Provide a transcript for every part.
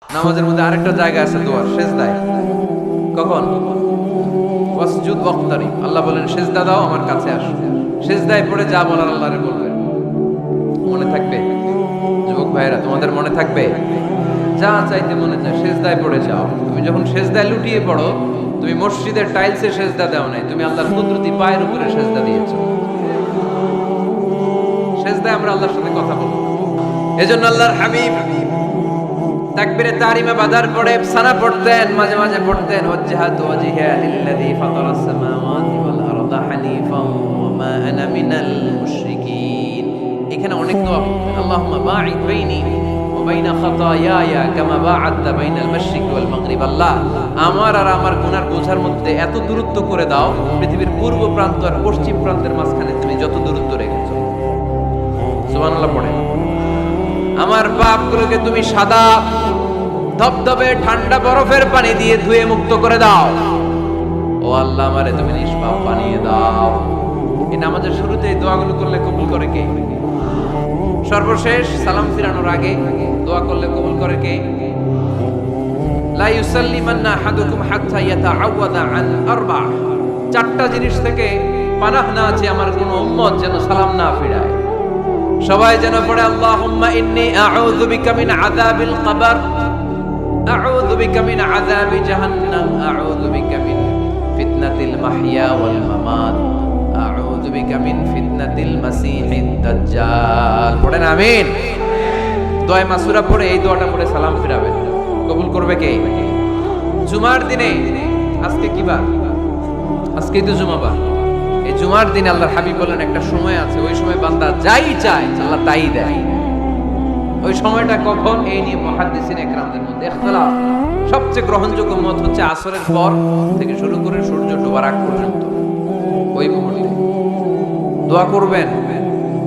নামাজের মধ্যে আরেকটা জায়গা আছে দোয়ার, সেজদায়। কখন? ওয়াসজুদ ওয়াক্তারিব। আল্লাহ বলেন সেজদা দাও, আমার কাছে আসো। সেজদায় পড়ে যা বলার আল্লাহরে বলবেন। মনে থাকবে যুবক ভাইরা, তোমাদের মনে থাকবে? যা চাইতে মনে চায় সেজদায় পড়ে যাও। তুমি যখন সেজদায় লুটিয়ে পড়ো, তুমি মসজিদের টাইলসে সেজদা দাও নাই, তুমি আল্লাহর কুদরতি পায়ের উপরে সেজদা দিয়েছো। সেজদায় আমরা আল্লাহর সাথে কথা বলবো। এজন্য আল্লাহর হাবিব তাকবীরে তাহরিমা বাঁধার পরে সানা পড়তেন, মাঝে মাঝে পড়তেন ওয়াজহাতু ওয়াজহিয়া লিল্লাযী ফাতারাস সামাওয়াতি ওয়াল আরদা হানিফান ওয়া মা আনা মিনাল মুশরিকিন। এখানে অনেক দোয়া পড়তেন। আল্লাহুম্মা বাঈদ বাইনি ওয়া বাইনা খাতায়ায়া কামা বা'আদতা বাইনাল মাশরিকি ওয়াল মাগরিব। আল্লাহ, আমার আর আমার গুনার বোঝার মধ্যে এত দূরত্ব করে দাও, পৃথিবীর পূর্ব প্রান্ত আর পশ্চিম প্রান্তের মাঝখানে তুমি যত দূরত্ব রেখেছো। সুবহানাল্লাহ পড়েন। আমার পাপগুলোকে তুমি সাদা ধবধবে ঠান্ডা বরফের পানি দিয়ে ধুয়ে মুক্ত করে দাও। ও আল্লাহ, আমারে তুমি নিষ্পাপ বানিয়ে দাও। এই নামাজের শুরুতে এই দোয়াগুলো করলে কবুল করে কে? সর্বশেষ সালাম ফিরানোর আগে দোয়া করলে কবুল করে কে? লা ইউসাল্লিমান্না আহাদুকুম হাত্তা ইয়াতাআওয়াদা আন আরবা। চারটা জিনিস থেকে পানাহ না আছে আমার কোন উম্মত যেন সালাম না ফিরায়। সবাই যেন পড়ে আল্লাহুম্মা ইন্নী আউযু বিকা মিন আযাবিল কবর, আউযু বিকা মিন আযাবি জাহান্নাম, আউযু বিকা মিন ফিতনাতিল মাহইয়া ওয়াল মামাত, আউযু বিকা মিন ফিতনাতিল মাসিহিদ দাজ্জাল। পড়েন আমিন। দোয়া মাসুরা পড়ে এই দোয়াটা পড়ে সালাম ফিরাবেন। কবুল করবে কে? জুমার দিনে, আজকে কি বার? আজকেই তো জুমাবার। এই জুমার দিন আল্লাহর হাবিব বলেন একটা সময় আছে, ওই সময় বান্দা যাই চায় আল্লাহ তাই দেয়। ওই সময়টা কখন? এই নিয়ে মুহাদ্দিসিন ইকরামদের মধ্যে ইখতিলাফ। সবচেয়ে গ্রহণযোগ্য মত হচ্ছে আসরের পর থেকে শুরু করে সূর্য ডোবার আগ পর্যন্ত ওই মুহূর্তে দোয়া করবেন।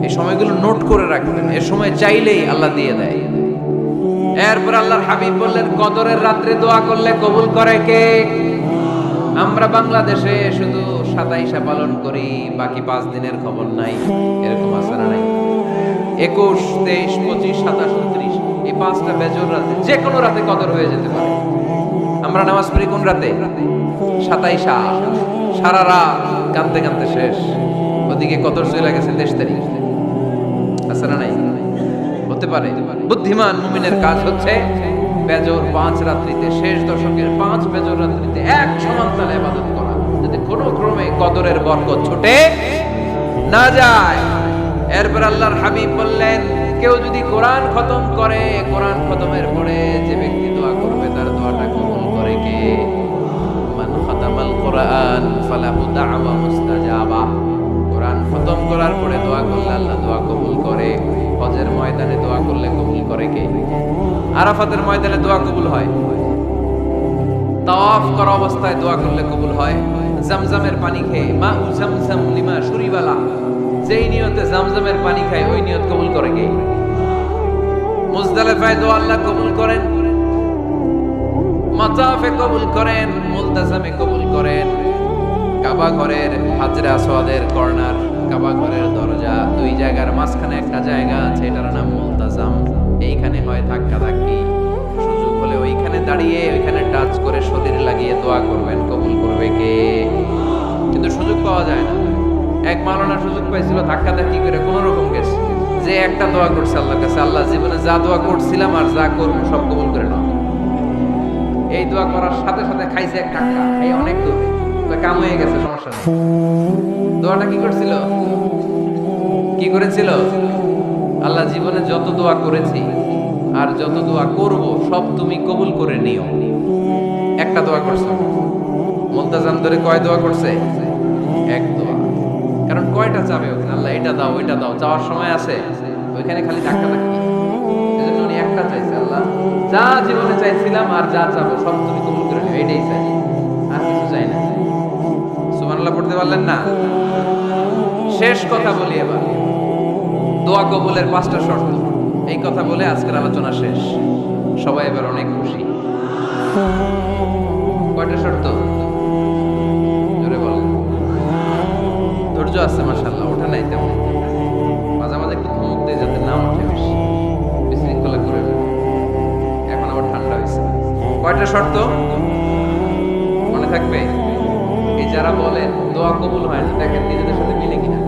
এই সময়গুলো নোট করে রাখবেন, এই সময় চাইলেই আল্লাহ দিয়ে দেয়। এরপর আল্লাহর হাবিব বললেন কদরের রাত্রে দোয়া করলে কবুল করে কে? আমরা বাংলাদেশে শুধু 27 পালন করি, বাকি 5 দিনের খবর নাই। এরকম আছে না নাই? 21, 23, 25, 27, 29 এই 5টা বেজর রাতে, যে কোনো রাতে কদর হয়ে যেতে পারে। আমরা নামাজ পড়ি কোন রাতে? 27। সারা রাত কাঁদতে কাঁদতে শেষ, ওদিকে কদর চলে গেছে 23 তারিখ। আছে না নাই? হতে পারে। বুদ্ধিমান মুমিনের কাজ হচ্ছে বেজর 5 রাত্রিতে, শেষ দশকের 5 বেজর রাত্রিতে এক সমান তালে ইবাদত করা, যাতে কোনো ক্রমে কদরের বরকত ছুটে না যায়। এরপর আল্লাহর হাবিব বললেন কেউ যদি কোরআন খতম করে, কোরআন খতমের পরে যে ব্যক্তি দোয়া করবে তার দোয়াটা কবুল করে কে? মান খাতামাল কোরআন ফালাহু দা'ওয়া মুস্তাজাবা। কোরআন খতম করার পরে দোয়া করলে আল্লাহ দোয়া কবুল করে। হজের ময়দানে দোয়া করলে কবুল করে কে? আরাফাতের ময়দানে দোয়া কবুল হয়। তাওয়াফ করা অবস্থায় দোয়া করলে কবুল হয়। জামজামের পানি খেয়ে, মা জামজাম লিমা শুরিবালা, যেই নিয়তে জামজামের পানি খায় ওই নিয়ত কবুল করে কে? মুজদালিফায় দোয়া আল্লাহ কবুল করেন, মাতাফে কবুল করেন, মুলতাজামে কবুল করেন। কাবা ঘরের হাজরে আসওয়াদের কর্নার, কাবা ঘরের দরজা, দুই জায়গার মাঝখানে একটা জায়গা আছে, এটার নাম মুলতাজাম। এইখানে হয় ধাক্কা ধাক্কি, সুযোগ হলে ওইখানে দাঁড়িয়ে ওইখানে টাচ করে শরীর লাগিয়ে দোয়া করবেন, কবুল করবে কে? কিন্তু সুযোগ পাওয়া যায় না। এক মাওলানা সুযোগ পাইছিল, ধাক্কা ধাক্কি করে কোন রকম গেছে, যে একটা দোয়া করছে আল্লাহর কাছে, আল্লাহ জীবনে যা দোয়া করছিলাম আর যা করবো সব কবুল করে নাও। এই দোয়া করার সাথে সাথে খাইছে এক টাকা, এই অনেক দূর কাম হয়ে গেছে, সমস্যা নেই। দোয়াটা কি করছিল? কি করেছিল? আল্লাহ জীবনে যত দোয়া করেছি আর যত দোয়া করব সব তুমি কবুল করে নিও। একটা দোয়া করছে। মুলতাজাম ধরে কয় দোয়া করছে? এক দোয়া। কারণ কয়টা চাবে ওখানে? আল্লাহ এটা দাও ওইটা দাও, চাওয়ার সময় আছে? ওইখানে খালি ধাক্কা ধাক্কি। এজন্য উনি একটা চাইছে, আল্লাহ যা জীবনে চাইছিলাম আর যা চাবো সব তুমি কবুল করে নিও, এটাই চাই, আর কিছু চাই না। সুবহানাল্লাহ পড়তে পারলেন না? শেষ কথা বলি এবার, দোয়া কবুলের 5টা শর্ত। এই কথা বলে আজকের আলোচনা শেষ। সবাই এবার অনেক খুশি। কয়টা শর্ত? জোরে বলেন। ধৈর্য আছে মাশাআল্লাহ, ওঠা নাই তেমন, মাঝে মাঝে একটু ধমক দিয়ে যাতে না ওঠে, বেশি বিশৃঙ্খলা করে। এখন আবার ঠান্ডা হয়েছে। কয়টা শর্ত মনে থাকবে? এই যারা বলেন দোয়া কবুল হয় না, দেখেন নিজেদের সাথে মিলে কিনা।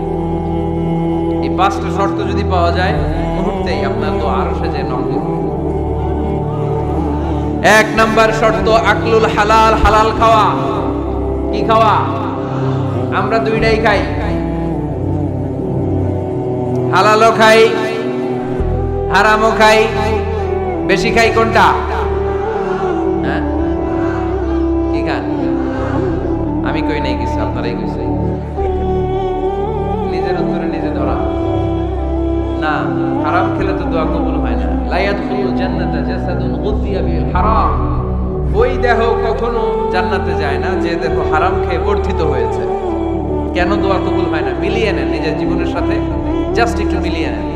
এই 5টা শর্ত যদি পাওয়া যায়, মুহূর্তেই আপনার দোয়া আরো সে যে নক করবে। 1 নাম্বার শর্ত আকলুল হালাল, হালাল খাওয়া। কি খাওয়া? আমরা দুইটাই খাই, হালালও খাই, হারামও খাই। বেশি খাই কোনটা? হ্যাঁ, কি খান? আমি কই নাই কিছু, আপনারাই কইছেন। নিজের উত্তরে নিজে ধরা না। হারাম খেলে তো দোয়া কবুল হয় না। লা ইয়াদখুলুল জান্নাতা জাসাদুন গুযিয়া বিল হারাম। ওই দেহ কখনো জান্নাতে যায় না যে দেহ হারাম খেয়ে বর্ধিত হয়েছে। কেন দোয়া কবুল হয় না? মিলিয়ে নেন নিজের জীবনের সাথে, জাস্ট একটু মিলিয়ে নেন,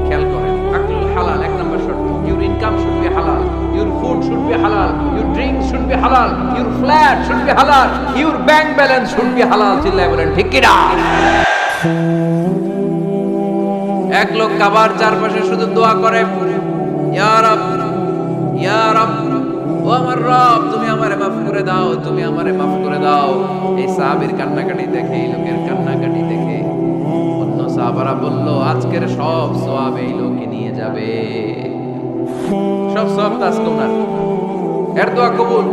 খেয়াল করেন। আকলুল হালাল 1 নাম্বার শর্ত। ইউর ইনকাম শুড বি হালাল, ইউর ফুড শুড বি হালাল, ইউর ড্রিঙ্ক শুড বি হালাল, ইউর ফ্ল্যাট শুড বি হালাল, your bank balance should be হালাল। চিল্লায় বলেন ঠিক কি না? এক লোক কাবার চারপাশে শুধু দোয়া করে, ইয়া রব, ইয়া রব, ও আমার রব, তুমি আমারে মাফ করে দাও, তুমি আমারে মাফ করে দাও। এই সাহাবীর কান্নাকাটি দেখে, এই লোকের কান্নাকাটি দেখে অন্য সাহাবারা বলল, আজকের সব সওয়াব এই লোকে নিয়ে যাবে, সব সওয়াব তাজ কোনার। এর দোয়া কবুল।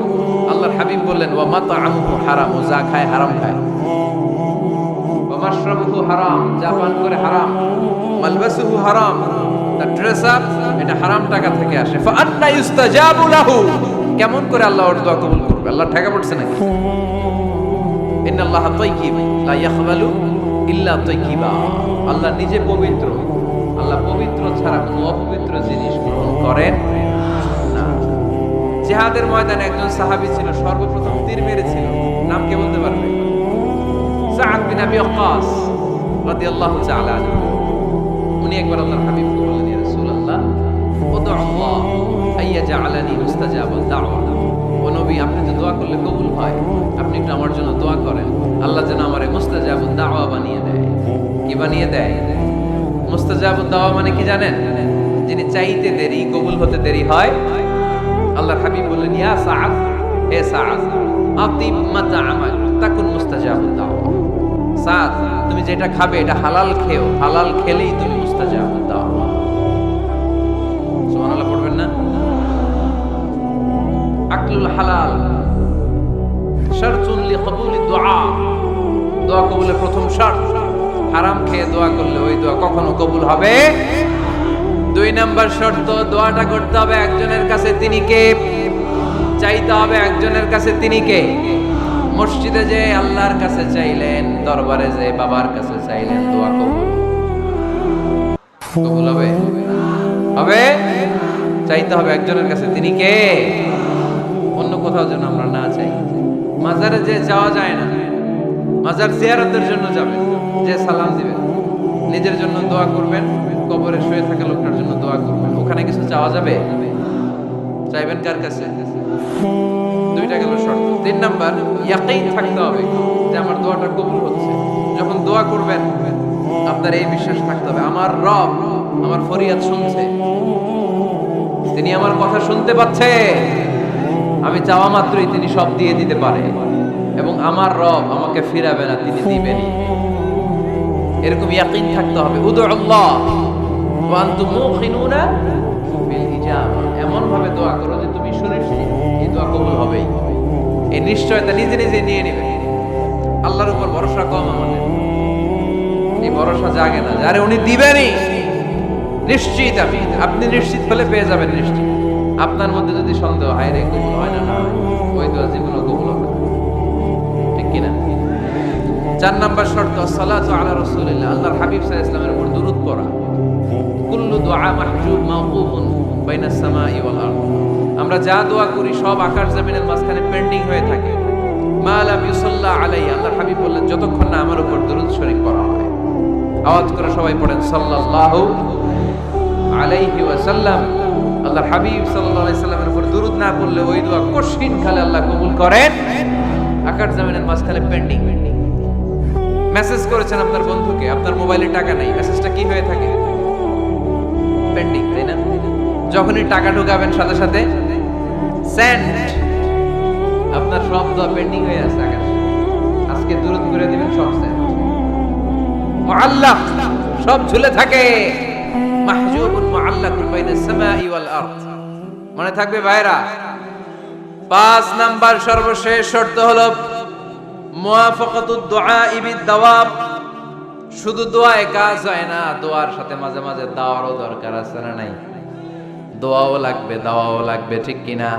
আল্লাহর হাবিব বললেন, ওয়া মাতআমুহু হারাম, ও যা খায় হারাম খায়। ওয়া মাশরাবুহু হারাম, যা পান করে হারাম। মালবাসুহু হারাম, তার ড্রেস আপ এটা হারাম টাকা থেকে আসে। ফা আন্না ইউস্তাজাবু লাহু, কেমন করে আল্লাহ ওর দোয়া কবুল করবে? আল্লাহ ঠেকা পড়ছে নাকি? ইন্নাল্লাহা তাইয়্যিব লা ইয়াকবালু ইল্লা তাইয়্যিবা। আল্লাহ নিজে পবিত্র, আল্লাহ পবিত্র ছাড়া কোনো অপবিত্র জিনিস গ্রহণ করেন না। জিহাদের ময়দানে একজন সাহাবী ছিল, সর্বপ্রথম তীর মেরেছিল। নাম কে বলতে পারবে? সাআদ বিন আবি ওয়াক্কাস রাদিয়াল্লাহু তাআলা আনহু। উনি একবার আল্লাহর হাবিবকে বললেন, ইয়া রাসূলুল্লাহ, উদউ আল্লাহ আইয়াজআলানি মুস্তাজাবাদ দাওয়া। ও নবী, আপনি তো দোয়া করলে কবুল হয়, আপনি একটু আমার জন্য দোয়া করেন, আল্লাহ যেন আমারে মুস্তাজাবুদ দাওয়া বানিয়ে দেয়। কি বানিয়ে দেয়? মুস্তাজাবুদ দাওয়া মানে কি জানেন? যিনি চাইতে দেরি, কবুল হতে দেরি হয়। আল্লাহর হাবিব বললেন, ইয়া সাআদ, হে সাআদ, আতিব মাতআমাক তাকুন মুস্তাজাবুদ দাওয়া। সাআদ, তুমি যেটা খাবে এটা হালাল খেও, হালাল খেলেই তুমি মুস্তাজাবুদ দাওয়া। সুবহানাল্লাহ পড়বেন না? আকলুল হালাল শারতুন লিকবুলিদ দুআ, দোয়া কবুলের প্রথম শর্ত। হারাম খেয়ে দোয়া করলে ওই দোয়া কখনো কবুল হবে। 2 নাম্বার শর্ত, দোয়াটা করতে হবে একজনের কাছে, তিনি কে? চাইতে হবে একজনের কাছে, তিনি কে? মসজিদে যে আল্লাহর কাছে চাইলেন, দরবারে যে বাবার কাছে চাইলেন, দোয়া কবুল কবুল হবে? হবে। চাইতে হবে একজনের কাছে, তিনি কে? অন্য কোথাও যেন আমরা না চাই। মাজারে যে যাওয়া যায় না, মাজার জিয়ারতের জন্য যাবেন, যে সালাম দিবেন, নিজের জন্য দোয়া করবেন, কবরে শুয়ে থাকা লোকটার জন্য দোয়া করবেন। ওখানে কিছু চাওয়া যাবে? চাইবেন কার কাছে? 2টা গেল শর্ত। 3 নাম্বার, ইয়াকিন থাকতে হবে যে আমার দোয়াটা কবুল হচ্ছে। যখন দোয়া করবেন আপনার এই বিশ্বাস থাকতে হবে, আমার রব আমার ফরিয়াদ শুনছে, তিনি আমার কথা শুনতে পাচ্ছে, আমি চাওয়া মাত্রই তিনি সব দিয়ে দিতে পারে, এবং আমার রব আমাকে ফিরাবে না, তিনি দিবেনই। এরকম ইয়াকিন থাকতে হবে। উদউ আল্লাহ ওয়া আনতুম মুকিনুনা বিল ইজাবা, এমন ভাবে দোয়া করো যে তুমি সুনিশ্চিত এই দোয়া কবুল হবেই। এই নিশ্চয়তা নিজে নিজে নিয়ে নেবে। আল্লাহর উপর ভরসা কম আমাদের, এই ভরসা জাগে না, আরে উনি দিবেনই, নিশ্চিত আমি। আপনি নিশ্চিত হলে পেয়ে যাবেন নিশ্চিত। আপনার মধ্যে যদি সন্দেহ হয় রে কবুল হয় না, না ওই দোয়া জীবনে কবুল হবে না, ঠিক কিনা? 4 নাম্বার শর্ত, সালাতু আলা রাসূলিল্লাহ, আল্লাহর হাবিব সাল্লাল্লাহু আলাইহি ওয়াসাল্লামের উপর দুরূদ পড়া। কুল্লু দুআ মাহজুব মাওকুফুন বাইনাস সামাই ওয়াল আরদ, আমরা যা দোয়া করি সব আকাশ জমিনের মাঝখানে পেন্ডিং হয়ে থাকে। মা লাম ইউসাল্লা আলাইহি, আল্লাহর হাবিব বললেন যতক্ষণ না আমার উপর দুরূদ শরীফ পড়া হয়। আওয়াজ করে সবাই পড়েন সাল্লাল্লাহু আলাইহি ওয়াসাল্লাম। আল্লাহর হাবিব সাল্লাল্লাহু আলাইহি সাল্লামের উপর দুরূদ না পড়লে ওই দোয়া কঠিন কালে আল্লাহ কবুল করেন। আকাশ জমিনের মাঝখানে পেন্ডিং। মেসেজ করেছেন আপনার বন্ধুকে, আপনার মোবাইলে টাকা নাই, মেসেজটা কি হয়ে থাকে? পেন্ডিং, তাই না? যখনই টাকা ঢোকাবেন সাথে সাথে সেন্ড, আপনার সব দোয়া পেন্ডিং হয়ে আছে আকাশে, আজকে দূরত করে দিবেন সব সেন্ড। মুআল্লাক, সব ঝুলে থাকে। মাহজুবুন মুআল্লাকুন বাইনাস সামাই ওয়াল আরদ। মনে থাকবে ভাইরা। 5 নাম্বার সর্বশেষ শর্ত হলো মুওয়াফাকাতুদ দুআ বিদ দাওয়াব। শুধু দোয়ায় কাজ হয় না, দোয়ার সাথে মাঝে মাঝে দাওয়ারও দরকার আছে না নাই? দোয়াও লাগবে, দাওয়াও লাগবে, ঠিক কিনা?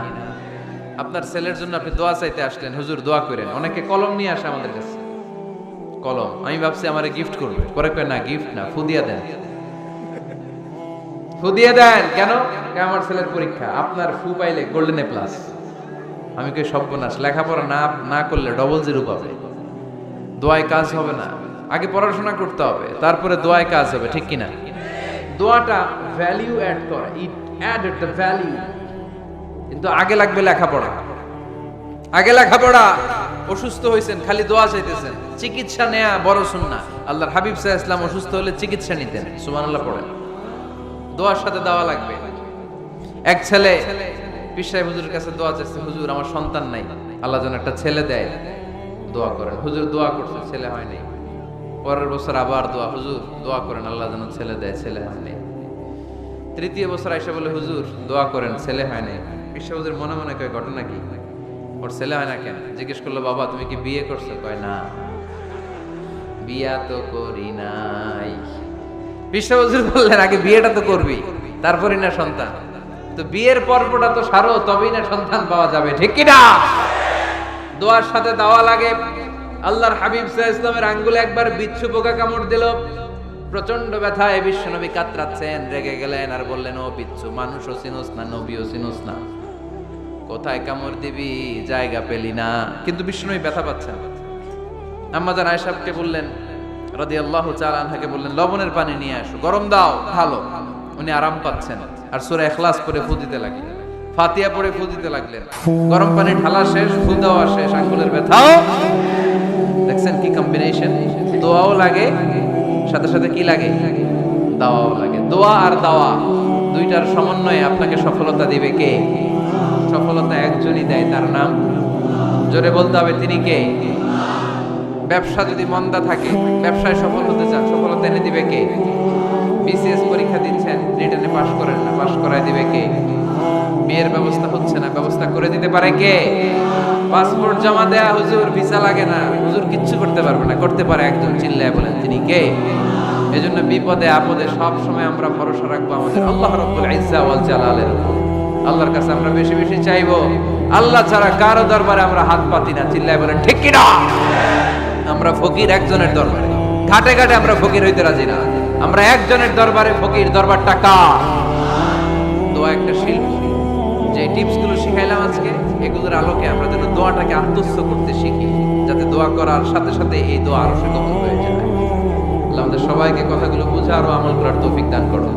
আপনার ছেলের জন্য আপনি দোয়া চাইতে আসলেন, হুজুর দোয়া করেন। অনেকে কলম নিয়ে আসে আমাদের কাছে, কলম। আমি ভাবছি আমারে গিফট করবে, পরে কয় না, গিফট না, ফুদিয়া দেন। ফুদিয়ে দেন কেন? আমার ছেলের পরীক্ষা, আপনার ফু পাইলে গোল্ডেন এ প্লাস। আমি কই সর্বনাশ, লেখাপড়া না করলে ডবল জিরো পাবে, দোয়ায় কাজ হবে না। আগে পড়াশোনা করতে হবে, তারপরে দোয়ায় কাজ হবে, ঠিক কিনা? দোয়াটা ভ্যালিউ অ্যাড করে, ইট অ্যাডেড দ্য ভ্যালিউ। কিন্তু আগে লাগবে লেখাপড়া, আগে লেখাপড়া। অসুস্থ হয়েছেন, খালি দোয়া চাইতেছেন। চিকিৎসা নেয়া বড় সুন্নাহ। আল্লাহর হাবিব সাল্লাল্লাহু আলাইহি ওয়াসাল্লাম অসুস্থ হলে চিকিৎসা নিতেন। সুবহানাল্লাহ পড়েন। দোয়ার সাথে দাওয়া লাগবে। এক ছেলে পীর সাহেব হুজুরের কাছে দোয়া চাইছে, হুজুর আমার সন্তান নাই, আল্লাহ যেন একটা ছেলে দেয়, দোয়া করেন। হুজুর দোয়া করছে, ছেলে হয় নাই। পরের বছর আবার দোয়া, হুজুর দোয়া করেন আল্লাহ যেন ছেলে দেয়, ছেলে হয় নাই। তৃতীয় বছর আইসা বলে, হুজুর দোয়া করেন, ছেলে হয় নাই। পীর সাহেব হুজুর মনে মনে কয়, ঘটনা কি? ওর ছেলে হয় না কেন? জিজ্ঞেস করলো, বাবা তুমি কি বিয়ে করছো? কয় না, বিয়া তো করি নাই। পীর সাহেব হুজুর বললেন, আগে বিয়েটা তো করবি, তারপরই না সন্তান। তো বিয়ের পর্বটা তো সারো, তবেই না সন্তান পাওয়া যাবে, ঠিক কিনা? দোয়ার সাথে দাওয়া লাগে। আল্লাহর হাবিব সাল্লাল্লাহু আলাইহি ওয়াসাল্লামের আঙ্গুলে একবার বিচ্ছু পোকা কামড় দিল। প্রচন্ড ব্যথায় বিশ্বনবী কাতরাচ্ছেন, রেগে গেলেন আর বললেন, ও বিচ্ছু, মানুষও চিনোস না, নবীও চিনোস না, কোথায় কামড় দিবি, জায়গা পেলি না। কিন্তু বিশ্বনবী ব্যথা পাচ্ছেন। আম্মা জান আয়েশাকে বললেন রাদিয়াল্লাহু তাআলা আনহাকে বললেন, লবণের পানি নিয়ে আসো, গরম দাও, ভালো। উনি আরাম পাচ্ছেন। আর সূরা ইখলাস পড়ে ফু দিতে লাগলেন, ফাতিহা পড়ে ফু দিতে লাগলেন। গরম পানি ঢালা শেষ, ফু দেওয়া শেষ, আঙ্গুলের ব্যথাও। দেখছেন কি কম্বিনেশন? দোয়াও লাগে, সাথে সাথে কি লাগে? দাওয়াও লাগে। দোয়া আর দাওয়া দুইটার সমন্বয়ে আপনাকে সফলতা দিবে কে? সফলতা একজনই দেয়, তার নাম জোরে বলতে হবে, তিনি কে? ব্যবসা যদি মন্দা থাকে, ব্যবসায় সফল হতে চান, সফলতা এনে দিবে কে? বিসিএস পরীক্ষা দিচ্ছেন, রিটেনে পাশ করেন না, পাশ করায় দিবে কে? বিয়ের ব্যবস্থা হচ্ছে না, ব্যবস্থা করে দিতে পারে কে? পাসপোর্ট জমা দেয়া, হুজুর ভিসা লাগে না, হুজুর কিচ্ছু করতে পারবে না, করতে পারে একজন, চিল্লায় বলেন তিনি কে? এজন্য বিপদে আপদে সব সময় আমরা ভরসা রাখবো আমাদের আল্লাহ রাব্বুল ইজ্জা ওয়াল জালালের উপর। আল্লাহর কাছে আমরা বেশি বেশি চাইবো। আল্লাহ ছাড়া কারো দরবারে আমরা হাত পাতি না, চিল্লায় বলেন ঠিক কি না? আমরা ফকির একজনের দরবারে, ঘাটে ঘাটে আমরা ফকির হইতে রাজি না। আমরা একজনের দরবারে ফকির, দরবারটা কার? দোয়া একটা শিল্প। যে টিপস গুলো শিখাইলাম আজকে, এগুলোর আলোকে আমরা যেন দোয়াটাকে আত্মস্থ করতে শিখি, যাতে দোয়া করার সাথে সাথে এই দোয়া আরো কবুল হয়ে যায়। আল্লাহ আমাদের সবাইকে কথাগুলো বুঝা আর আমল করার তৌফিক দান করুন।